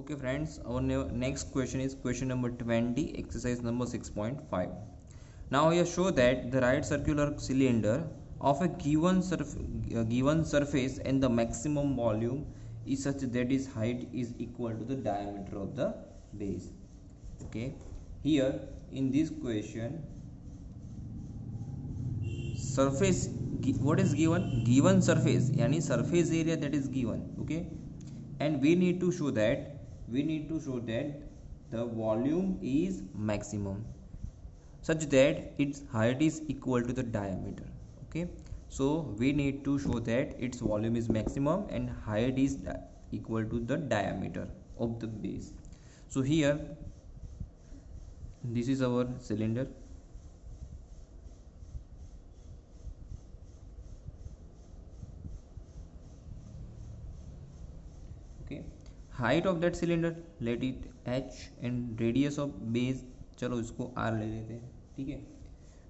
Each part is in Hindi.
Okay friends, our next question is question number 20, exercise number 6.5. Now here show that the right circular cylinder of a given surface and the maximum volume is such that its height is equal to the diameter of the base. Okay, here in this question surface, what is given surface यानी surface area that is given. Okay, and we need to show that the volume is maximum such that its height is equal to the diameter. Okay, so we need to show that its volume is maximum and height is equal to the diameter of the base. So here this is our cylinder. Okay, height of that cylinder let it h and radius of base चलो इसको r ले लेते हैं. ठीक है,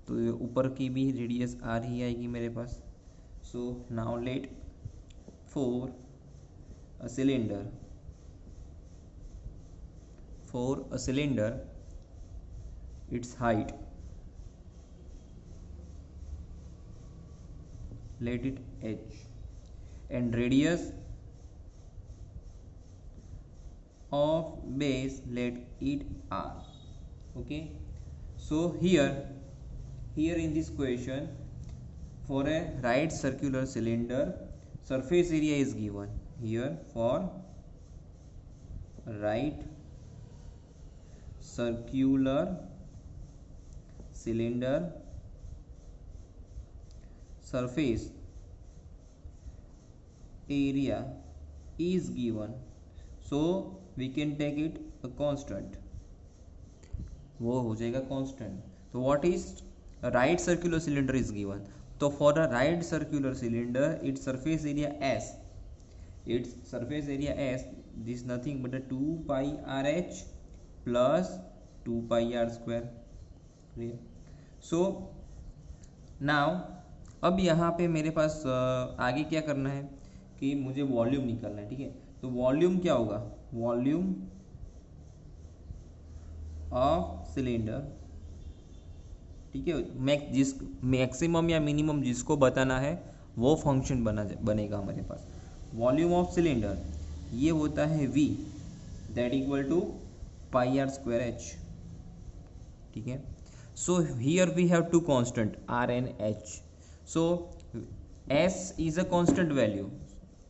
तो ऊपर की भी रेडियस r ही आएगी मेरे पास. So now let for a cylinder its height, let it h and radius of base let it r. Okay, so here in this question for a right circular cylinder surface area is given. Here for right circular cylinder surface area is given, so we can take it a constant. वो हो जाएगा constant. तो what is a right circular cylinder is given. तो for a right circular cylinder its surface area s, this is nothing but a 2 pi rh plus 2 pi r square. So now अब यहाँ पे मेरे पास आगे क्या करना है कि मुझे वॉल्यूम निकालना है. ठीक है, तो वॉल्यूम क्या होगा, वॉल्यूम ऑफ सिलेंडर. ठीक है, मैक्सिमम या मिनिमम जिसको बताना है वो फंक्शन बनेगा हमारे पास. वॉल्यूम ऑफ सिलेंडर ये होता है v that equal to pi r square H. ठीक है, so here we have to constant r and h. So s is a constant value.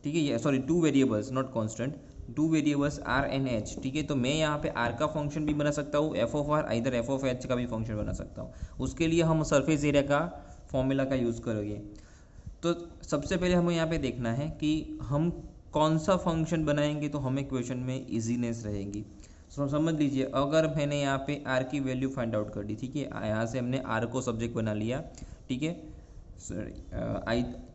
ठीक है, sorry two variables not constant, two variables r and h. ठीक है, तो मैं यहाँ पे r का फंक्शन भी बना सकता हूँ, f ऑफ r इधर f ऑफ h का भी फंक्शन बना सकता हूँ. उसके लिए हम सरफेस एरिया का फॉर्मूला का यूज़ करोगे. तो सबसे पहले हमें यहाँ पे देखना है कि हम कौन सा फंक्शन बनाएंगे तो हमें क्वेश्चन में इजीनेस रहेगी. सो समझ लीजिए, अगर मैंने यहाँ पे r की वैल्यू फाइंड आउट कर दी. ठीक है, यहाँ से हमने r को सब्जेक्ट बना लिया. ठीक है,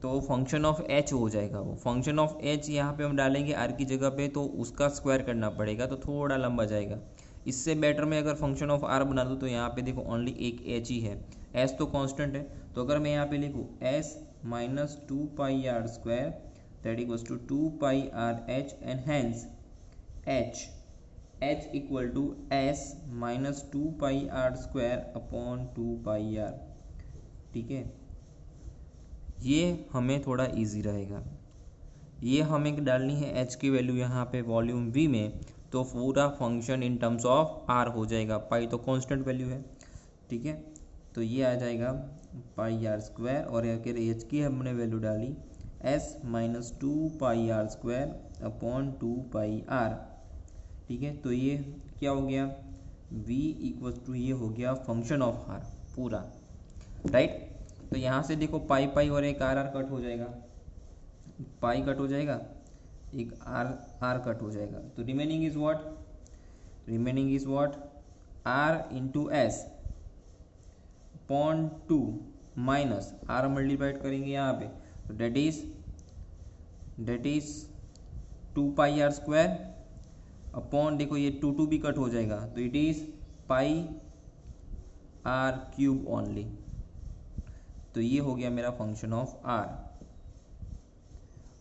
तो फंक्शन ऑफ h हो जाएगा. वो फंक्शन ऑफ h यहाँ पे हम डालेंगे r की जगह पे, तो उसका स्क्वायर करना पड़ेगा, तो थोड़ा लंबा जाएगा. इससे बेटर में अगर फंक्शन ऑफ r बना दूँ तो यहाँ पे देखो ओनली एक h ही है, s तो कांस्टेंट है. तो अगर मैं यहाँ पे लिखूँ s minus 2 pi r square that equals to 2 pi are h and hence h equal to s minus 2 pi r square upon 2 pi are. ठीक है, ये हमें थोड़ा इजी रहेगा. ये हमें डालनी है h की वैल्यू यहाँ पे वॉल्यूम v में, तो पूरा function in terms of r हो जाएगा. पाई तो कांस्टेंट वैल्यू है. ठीक है, तो ये आ जाएगा पाई आर स्क्वायर और अगर h की हमने वैल्यू डाली s minus 2 pi r square upon 2 pi are. ठीक है, तो ये क्या हो गया, v इक्वल टू ये हो गया फंक्शन ऑफ r पूरा. राइट, तो यहाँ से देखो पाई पाई और एक आर आर कट हो जाएगा, पाई कट हो जाएगा, एक आर कट हो जाएगा. तो remaining is what are into S upon 2 minus are multiplied करेंगे यहाँ पे, तो date is 2 pi r square upon, देखो ये 2 भी कट हो जाएगा, तो it is pi are cube only. तो ये हो गया मेरा फंक्शन ऑफ r.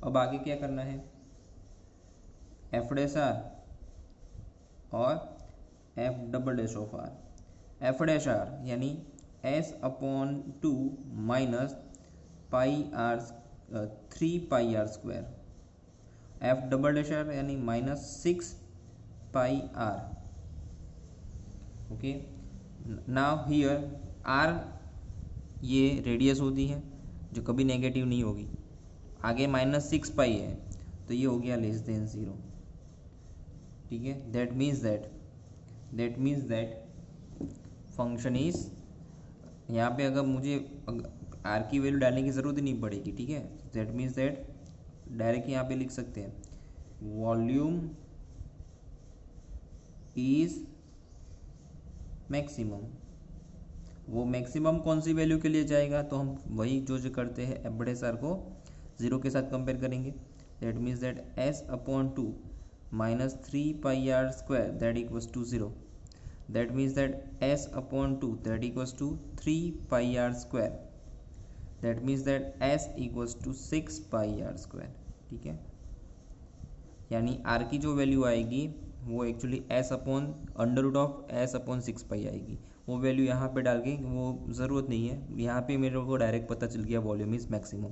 अब आगे क्या करना है, f डैश r और f double dash of r, f dash r यानी S upon 2 minus pi r 3 pi r square, f double dash r यानी minus 6 pi r. Okay, now here r ये रेडियस होती है जो कभी नेगेटिव नहीं होगी, आगे माइनस 6 पाई है तो ये हो गया लेस देन 0। ठीक है, that means that function is, यहाँ पे अगर मुझे आर की वैल्यू डालने की ज़रूरत ही नहीं पड़ेगी। ठीक है, दैट मीन्स दैट डायरेक्ट यहाँ पे लिख सकते हैं वॉल्यूम इज मैक्सिमम। वो मैक्सिमम कौन सी वैल्यू के लिए जाएगा, तो हम वही जो करते हैं एफ बड़े सर को 0 के साथ कंपेयर करेंगे। That means that S upon 2 minus 3 pi r square that equals to 0। That means that S upon 2 that equals to 3 pi r square, that means that S equals to 6 pi r square. ठीक है, यानी आर की जो वैल्यू आएगी वो actually S upon under root of S upon 6 पाई आएगी। वो वैल्यू यहाँ पे डाल के वो ज़रूरत नहीं है, यहाँ पे मेरे को डायरेक्ट पता चल गया वॉल्यूम इज मैक्सिमम।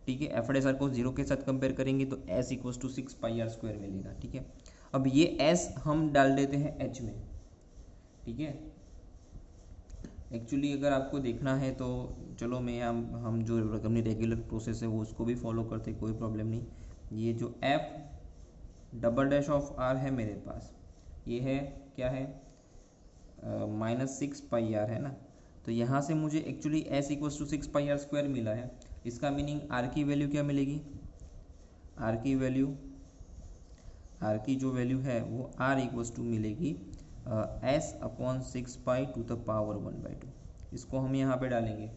ठीक है, एफ एस आर को 0 के साथ कंपेयर करेंगे तो S equals to 6 pi r square मिलेगा। ठीक है, अब ये एस हम डाल देते हैं एच में। ठीक है, एक्चुअली अगर आपको देखना है तो चलो मैं हम जो अपनी रेगुलर प्रोसेस है वो उसको भी फॉलो करते, कोई प्रॉब्लम नहीं। ये जो F double dash of are है मेरे पास, ये है क्या है, माइनस 6 पाई आर है ना, तो यहाँ से मुझे actually S equals to 6 pi r square मिला है। इसका मीनिंग आर की वैल्यू क्या मिलेगी, आर की जो वैल्यू है वो आर इक्वल्स टू मिलेगी S upon 6 pi to the power 1/2। इसको हम यहाँ पे डालेंगे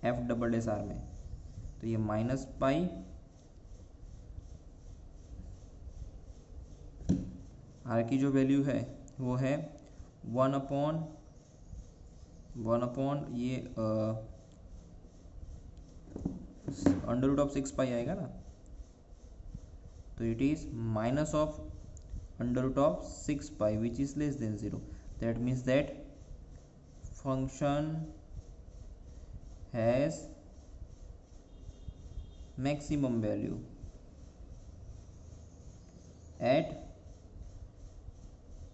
एफ डबल डैश आर में, तो ये माइनस पाई आर की जो वैल्यू है वो है 1 अपॉन ये अंडर रूट ऑफ 6 पाई आएगा ना, तो it is minus of under root of 6 pi which is less than 0। That means that function has maximum value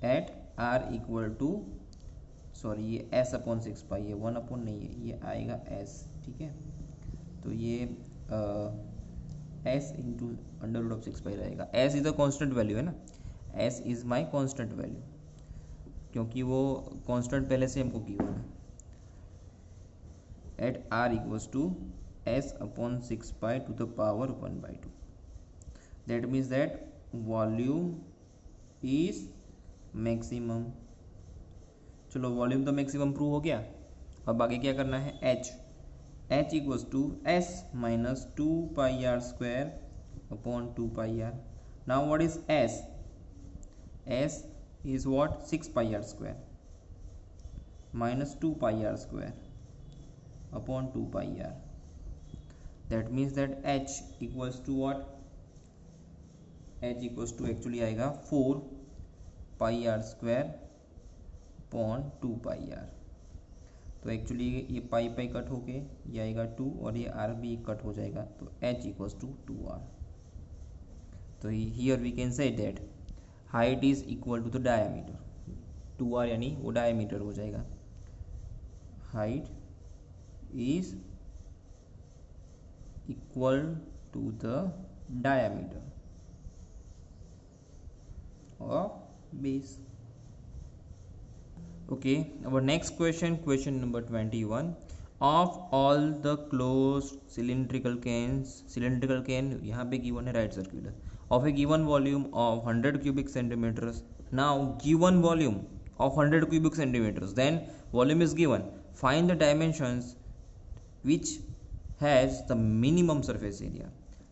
eight are equal to, sorry ये एस अपॉन 6 पाई है, 1 अपॉन नहीं है, ये आएगा एस। ठीक है, तो ये S into under root of 6 पाई रहेगा। S is a constant value है ना, S is my constant value, क्योंकि वो कॉन्स्टेंट पहले से हमको गिवन है। Eight are equals to S upon 6 pi to the power 1/2। That means that volume is maximum. चलो वॉल्यूम तो मैक्सिमम प्रूव हो गया, अब आगे क्या करना है, H equals to S minus 2 pi r square upon 2 pi r. Now what is S, S is what 6 pi r square minus 2 pi r square upon 2 pi r. That means that h equals to what, h equals to actually आएगा 4 pi r square upon 2 pi r. तो एक्चुअली ये पाई पाई कट होके ये आएगा 2 और ये आर भी कट हो जाएगा, तो एच इक्वल्स टू 2r। तो here we can say that height is equal to the diameter, 2r यानी वो डायमीटर हो जाएगा, height is equal to the diameter of base. Okay, our next question number 21, of all the closed cylindrical can यहाँ पे given है right circular of a given volume of 100 cubic centimeters. Now given volume of 100 cubic centimeters, then volume is given, find the dimensions which has the minimum surface area।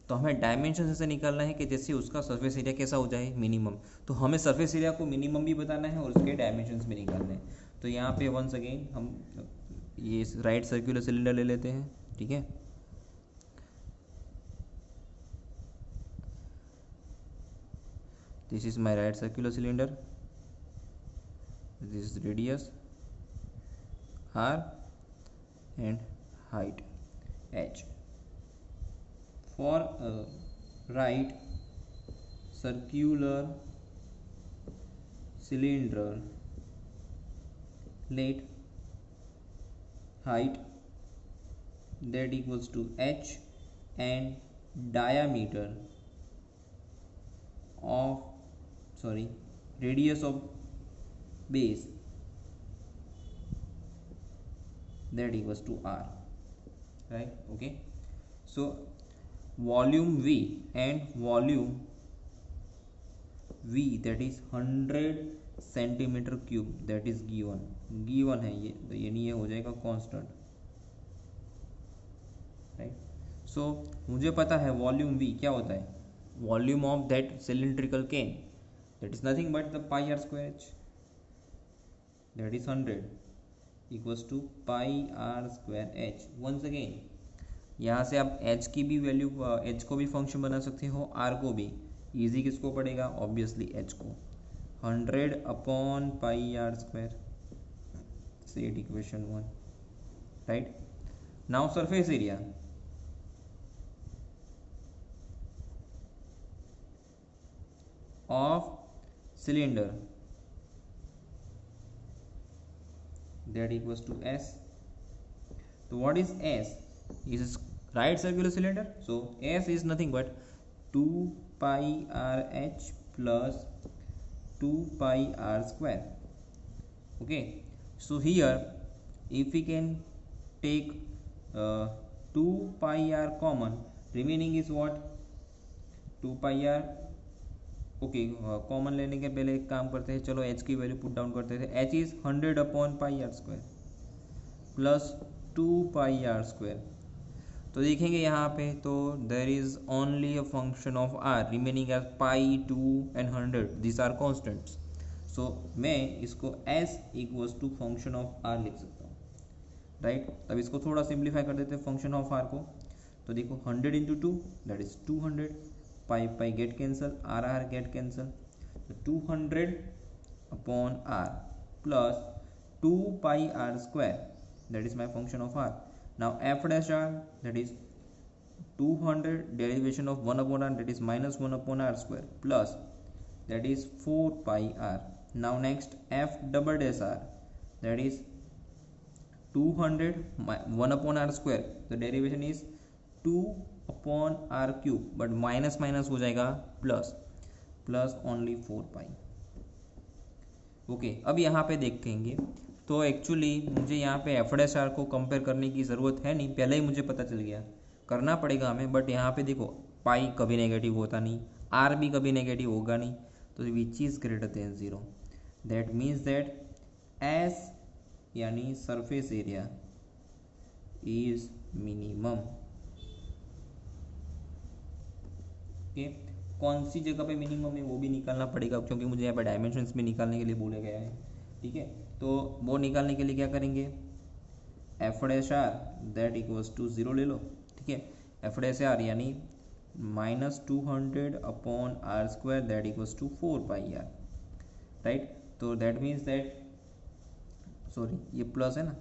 तो हमें डायमेंशन से निकालना है कि जैसे उसका सरफेस एरिया कैसा हो जाए, मिनिमम। तो हमें सरफेस एरिया को मिनिमम भी बताना है और उसके डायमेंशंस भी निकालने हैं। तो यहाँ पे वंस अगेन हम ये राइट सर्कुलर सिलेंडर ले लेते हैं। ठीक है, this is my right circular cylinder this is radius r and height h. For a right circular cylinder, let height that equals to h and diameter of radius of base that equals to r, right? Okay, so volume v and volume v that is 100 centimetre cube that is given है ये, तो ये नहीं है, हो जाएगा कांस्टेंट, राइट? सो मुझे पता है वॉल्यूम v क्या होता है, volume of that cylindrical cane that is nothing but the pi r square h, that is 100 equals to pi r square h. once again यहाँ से आप h की भी वैल्यू, h को भी फंक्शन बना सकते हो, r को भी. इजी किसको पड़ेगा, ऑब्वियसली h को. 100 upon pi r square, set equation 1, right? Now surface area, of cylinder that equals to S. So what is S? Is right circular cylinder. So S is nothing but 2 pi r h plus 2 pi r square. Okay, so here if we can take 2 pi r common, remaining is what, 2 pi r. Okay, common लेने के पहले एक काम करते हैं, चलो h की वैल्यू पुट डाउन करते थे. h is 100 upon pi r square plus 2 pi r square. तो देखेंगे यहाँ पे, तो there is only a function of r remaining as pi, 2 and 100, this are constants. So मैं इसको s equals to function of r लिख सकता हूँ, राइट? तब इसको थोड़ा सिंप्लीफाई कर देते हैं फंक्शन ऑफ r को. तो देखो 100 into 2 that is 200, pi pi get cancel, are are get cancel, तो 200 upon are plus 2 pi r square, that is my function of are. Now F dash are that is 200 derivation of 1 upon are, that is minus 1 upon are square plus that is 4 pi r. Now next F double dash are that is 200 1 upon are square, the derivation is 2 upon are cube, but minus minus हो जाएगा प्लस, प्लस ओनली 4 पाई. ओके, अब यहाँ पे देखेंगे तो एक्चुअली मुझे यहाँ पे एफ डैश आर को कंपेयर करने की ज़रूरत है नहीं, पहले ही मुझे पता चल गया, करना पड़ेगा हमें. बट यहाँ पे देखो पाई कभी नेगेटिव होता नहीं, आर भी कभी नेगेटिव होगा नहीं, तो which is greater than 0, that means that S यानी सरफेस एरिया इज मिनिमम. कौन सी जगह पे मिनिमम है वो भी निकालना पड़ेगा, क्योंकि मुझे यहाँ पे डायमेंशंस भी निकालने के लिए बोला गया है, ठीक है? तो वो निकालने के लिए क्या करेंगे, F dash are that equals to 0 ले लो, ठीक है? एफ डैश आर यानी minus 200 upon are square that equals to 4 pi are, right? तो दैट मीन्स दैट, सॉरी ये प्लस है ना,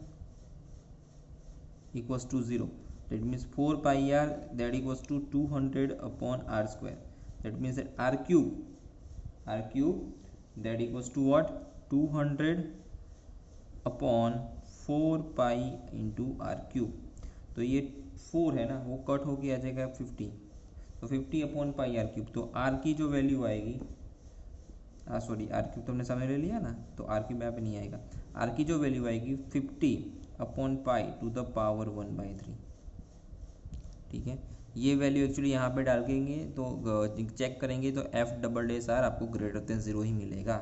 equals to 0, that means 4 pi r that equals to 200 upon r square, that means that r cube that equals to what, 200 upon 4 pi into r cube. तो ये 4 है ना, वो कट होके आ जाएगा 50, तो 50 अपॉन पाई आर क्यूब. तो r की जो वैल्यू आएगी, सॉरी आर क्यूब तो हमने सामने ले लिया ना, तो आर क्यूब यहाँ पे नहीं आएगा. r की जो वैल्यू आएगी 50 upon pi to the power 1/3, ठीक है? ये वैल्यू एक्चुअली यहाँ पे डाल देंगे तो चेक करेंगे तो एफ डबल डैश आर आपको ग्रेटर देन 0 ही मिलेगा,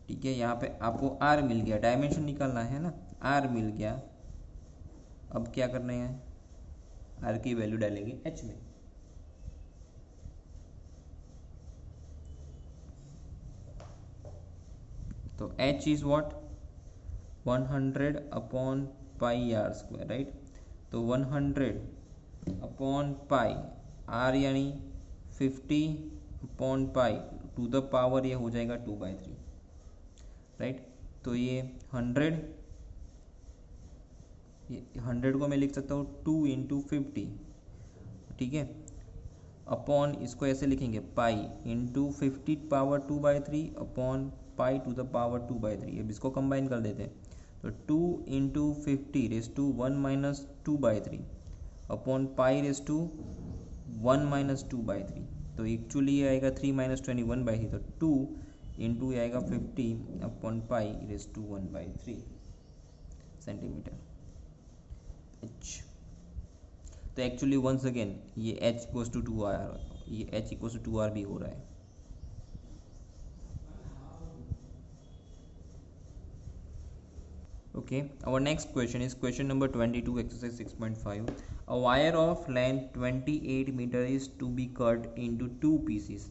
ठीक है? यहाँ पे आपको आर मिल गया, डायमेंशन निकालना है ना, आर मिल गया. अब क्या करना है, आर की वैल्यू डालेंगे एच में. तो H is what, 100 upon pi r square, right? तो 100 अपॉन पाई आर यानी 50 upon pi to the power, ये हो जाएगा 2/3, राइट? तो ये 100, ये 100 को मैं लिख सकता हूँ 2 इंटू 50, ठीक है, अपॉन इसको ऐसे लिखेंगे pi into 50^2/3 upon pi to the power 2/3। अब इसको कंबाइन कर देते हैं, तो 2 into 50^1 - 2/3 upon pi raise to 1 - 2/3। तो एक्चुअली ये आएगा 3 - 21/3, तो 2 इंटू आएगा 50 upon pi raise to 1/3 centimetre H. तो एक्चुअली वंस अगेन ये h इक्वल्स टू 2r, ये h इक्वल्स टू 2r भी हो रहा है। Okay, our next question is question number 22, exercise 6.5. A wire of length 28 meter is to be cut into two pieces.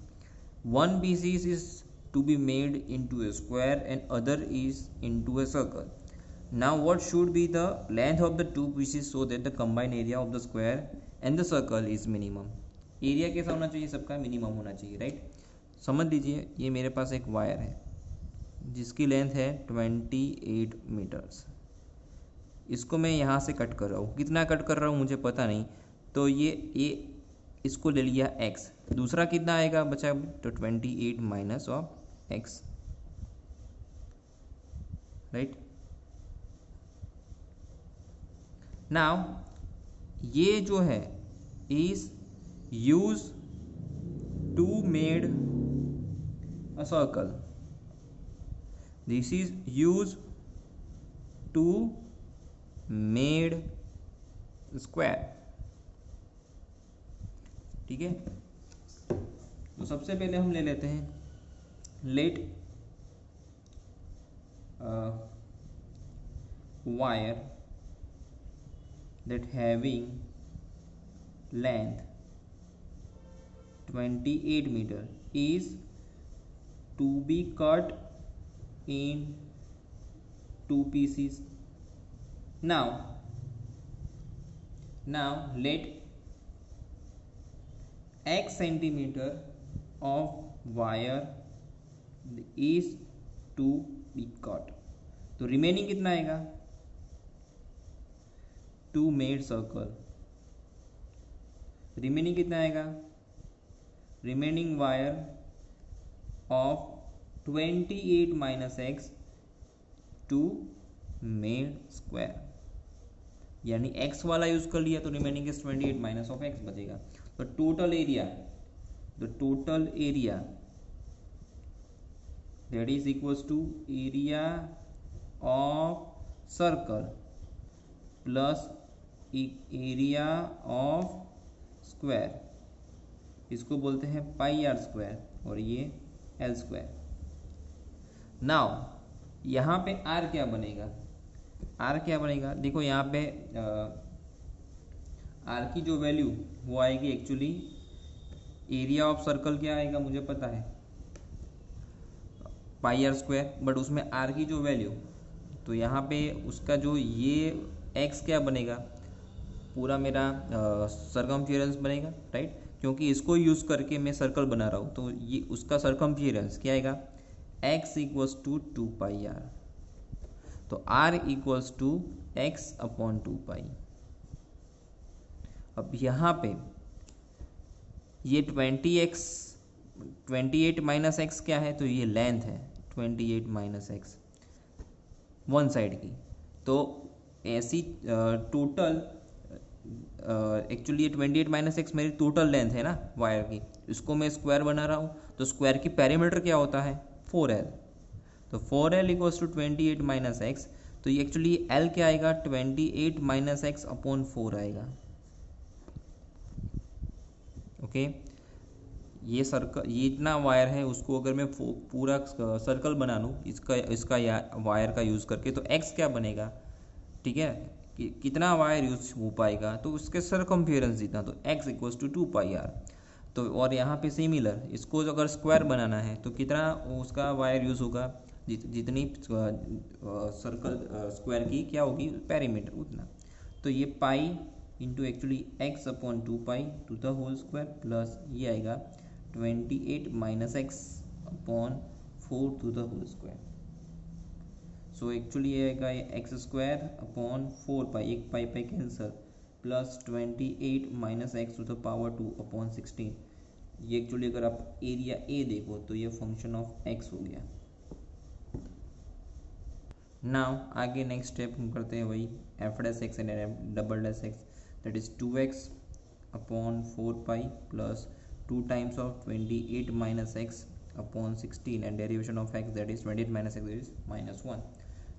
One piece is to be made into a square and other is into a circle. Now what should be the length of the two pieces so that the combined area of the square and the circle is minimum? Area कैसा होना चाहिए? सबका मिनिमम होना चाहिए, राइट। समझ लीजिए ये मेरे पास एक वायर है जिसकी लेंथ है 28 मीटर्स। इसको मैं यहाँ से कट कर रहा हूँ, कितना कट कर रहा हूँ मुझे पता नहीं, तो ये इसको ले लिया x, दूसरा कितना आएगा बचा, तो 28 minus of x, right. Now ये जो है is use to made a circle, this is use to made square, ठीक है। तो सबसे पहले हम ले लेते हैं late wire that having length 28 meter is to be cut in two pieces. Now let x centimeter of wire is to be cut, तो रिमेनिंग कितना आएगा, टू मेड सर्कल, रिमेनिंग कितना आएगा, remaining wire of 28 minus x to made square, यानी x वाला यूज कर लिया तो remaining is 28 minus of x बचेगा। तो total area that is equals to area of circle plus area of square, इसको बोलते हैं पाई आर स्क्वायर और ये एल स्क्वायर। नाउ यहाँ पे आर क्या बनेगा, आर क्या बनेगा, देखो यहाँ पे आर की जो वैल्यू वो आएगी, एक्चुअली एरिया ऑफ सर्कल क्या आएगा मुझे पता है पाई आर स्क्वायर, बट उसमें आर की जो वैल्यू, तो यहाँ पे उसका जो ये एक्स क्या बनेगा, पूरा मेरा सरकमफियरेंस बनेगा, राइट, क्योंकि इसको यूज़ करके मैं सर्कल बना रहा हूँ, तो ये उसका सरकमफियरेंस क्या आएगा, x इक्वल्स टू 2πr, तो r equals to x upon 2π। अब यहाँ पे ये 28 माइनस एक्स क्या है, तो ये लेंथ है 28 माइनस एक्स वन साइड की, तो ऐसी टोटल एक्चुअली ये 28 माइनस एक्स मेरी टोटल लेंथ है ना वायर की, इसको मैं स्क्वायर बना रहा हूँ, तो स्क्वायर की पेरीमीटर क्या होता है 4l, तो 4l equals to 28 minus x, तो ये एक्चुअली l क्या आएगा 28 माइनस एक्स अपॉन 4 आएगा, ओके। ये सर्कल, ये इतना वायर है, उसको अगर मैं पूरा सर्कल बना लूँ इसका या वायर का यूज़ करके, तो x क्या बनेगा, ठीक है, कितना वायर यूज हो पाएगा, तो उसके सरकमफियरेंस जितना, तो x इक्वल्स टू 2πr। तो और यहाँ पे सिमिलर, इसको अगर स्क्वायर बनाना है तो कितना उसका वायर यूज़ होगा, जितनी सर्कल स्क्वायर की क्या होगी पेरीमीटर उतना, तो ये pi into actually x upon 2π to the whole square plus ये आएगा 28 minus x upon 4 to the whole square. So actually ये आएगा एक्स स्क्वायर अपॉन 4 पाई, एक pi pi cancel, plus 28 minus x to the power 2 upon 16। ये एक्चुअली अगर आप एरिया ए देखो तो ये फंक्शन ऑफ एक्स हो गया। नाउ आगे नेक्स्ट स्टेप हम करते हैं वही F dash x and F double dash x, that is 2x upon 4 pi plus 2 times of 28 minus x upon 16 and derivation of x, that is 28 minus x, that is -1.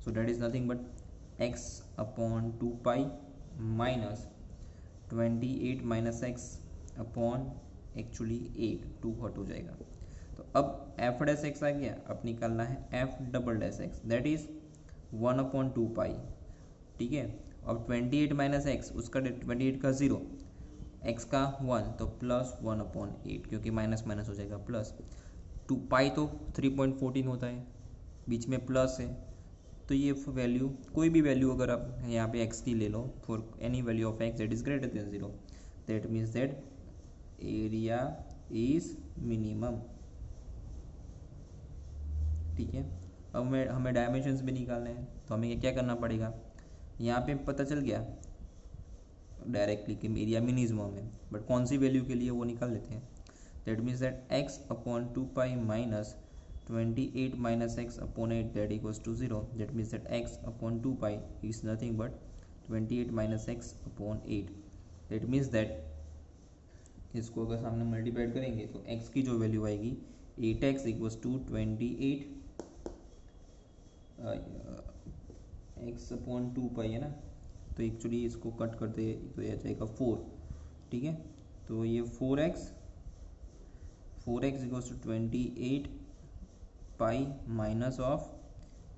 So that is nothing but x upon 2 pi minus 28 minus x upon actually 8, 2 हट हो जाएगा। तो अब f डैश एक्स आ गया, अब निकालना है f double dash x, that is 1 upon 2 पाई। ठीक है, अब 28 माइनस एक्स, उसका 28 का 0, x का 1, तो प्लस 1 अपॉन 8, क्योंकि माइनस माइनस हो जाएगा प्लस 2 पाई, तो 3.14 होता है, बीच में प्लस है, तो ये वैल्यू कोई भी वैल्यू अगर आप यहाँ पे x की ले लो, for any value of x that is greater than 0, that means that area is minimum. ठीक है, अब हमें डायमेंशंस भी निकालने हैं, तो हमें क्या करना पड़ेगा, यहाँ पे पता चल गया डायरेक्टली कि एरिया मिनिमम है, बट कौन सी वैल्यू के लिए वो निकाल लेते हैं। That means that x upon 2 pi minus 28 minus x upon 8, that equals to 0। That means that x upon 2 pi is nothing but 28 minus x upon 8। That means that इसको अगर सामने मल्टीप्लाइड करेंगे तो x की जो वैल्यू आएगी 8x equals to 28 x upon 2 पाई है ना, तो एक्चुअली इसको कट करते तो ये आ जाएगा 4। ठीक है, तो ये 4x equals to 28 pi minus of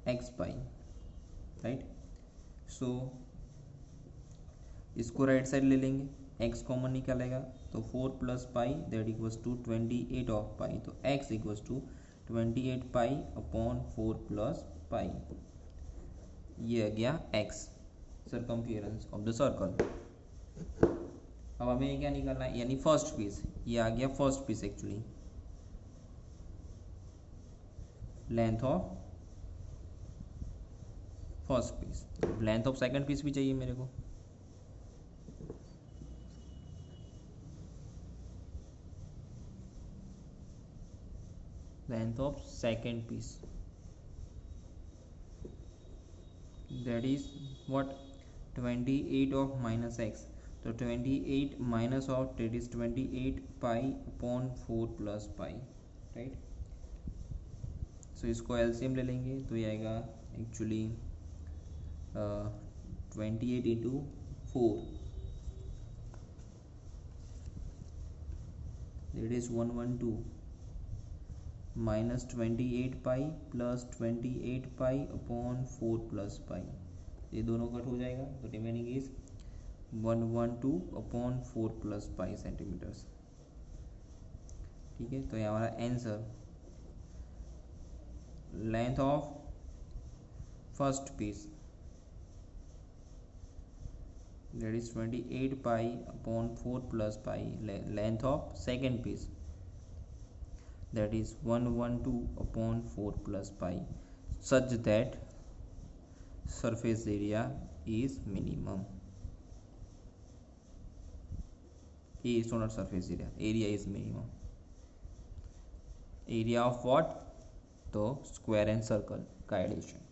x pi, right. So इसको राइट साइड ले लेंगे, x कॉमन निकालेगा तो 4 plus pi that equals to 28 of pi, तो x equals to 28 pi upon 4 plus pi, ये आ गया x circumference of the circle. अब हमें क्या निकालना है, यानी फर्स्ट पीस, ये आ गया first piece, actually length of first piece. Length of second piece भी चाहिए मेरे को, length of second piece, that is what 28 of minus x, तो 28 minus of that is 28 pi upon 4 plus pi, right. So इसको एलसीएम ले लेंगे तो ये आएगा actually 28 into 4, that is 112 minus 28 pi plus 28 pi upon 4 plus pi, ये दोनों कट हो जाएगा, तो remaining is 112 upon 4 plus pi centimetres. ठीक है, तो ये हमारा answer length of first piece that is 28 pi upon 4 plus pi, length of second piece that is 112 upon 4 plus pi, such that surface area is minimum. A is not surface area is minimum. Area of what? तो square and circle का addition.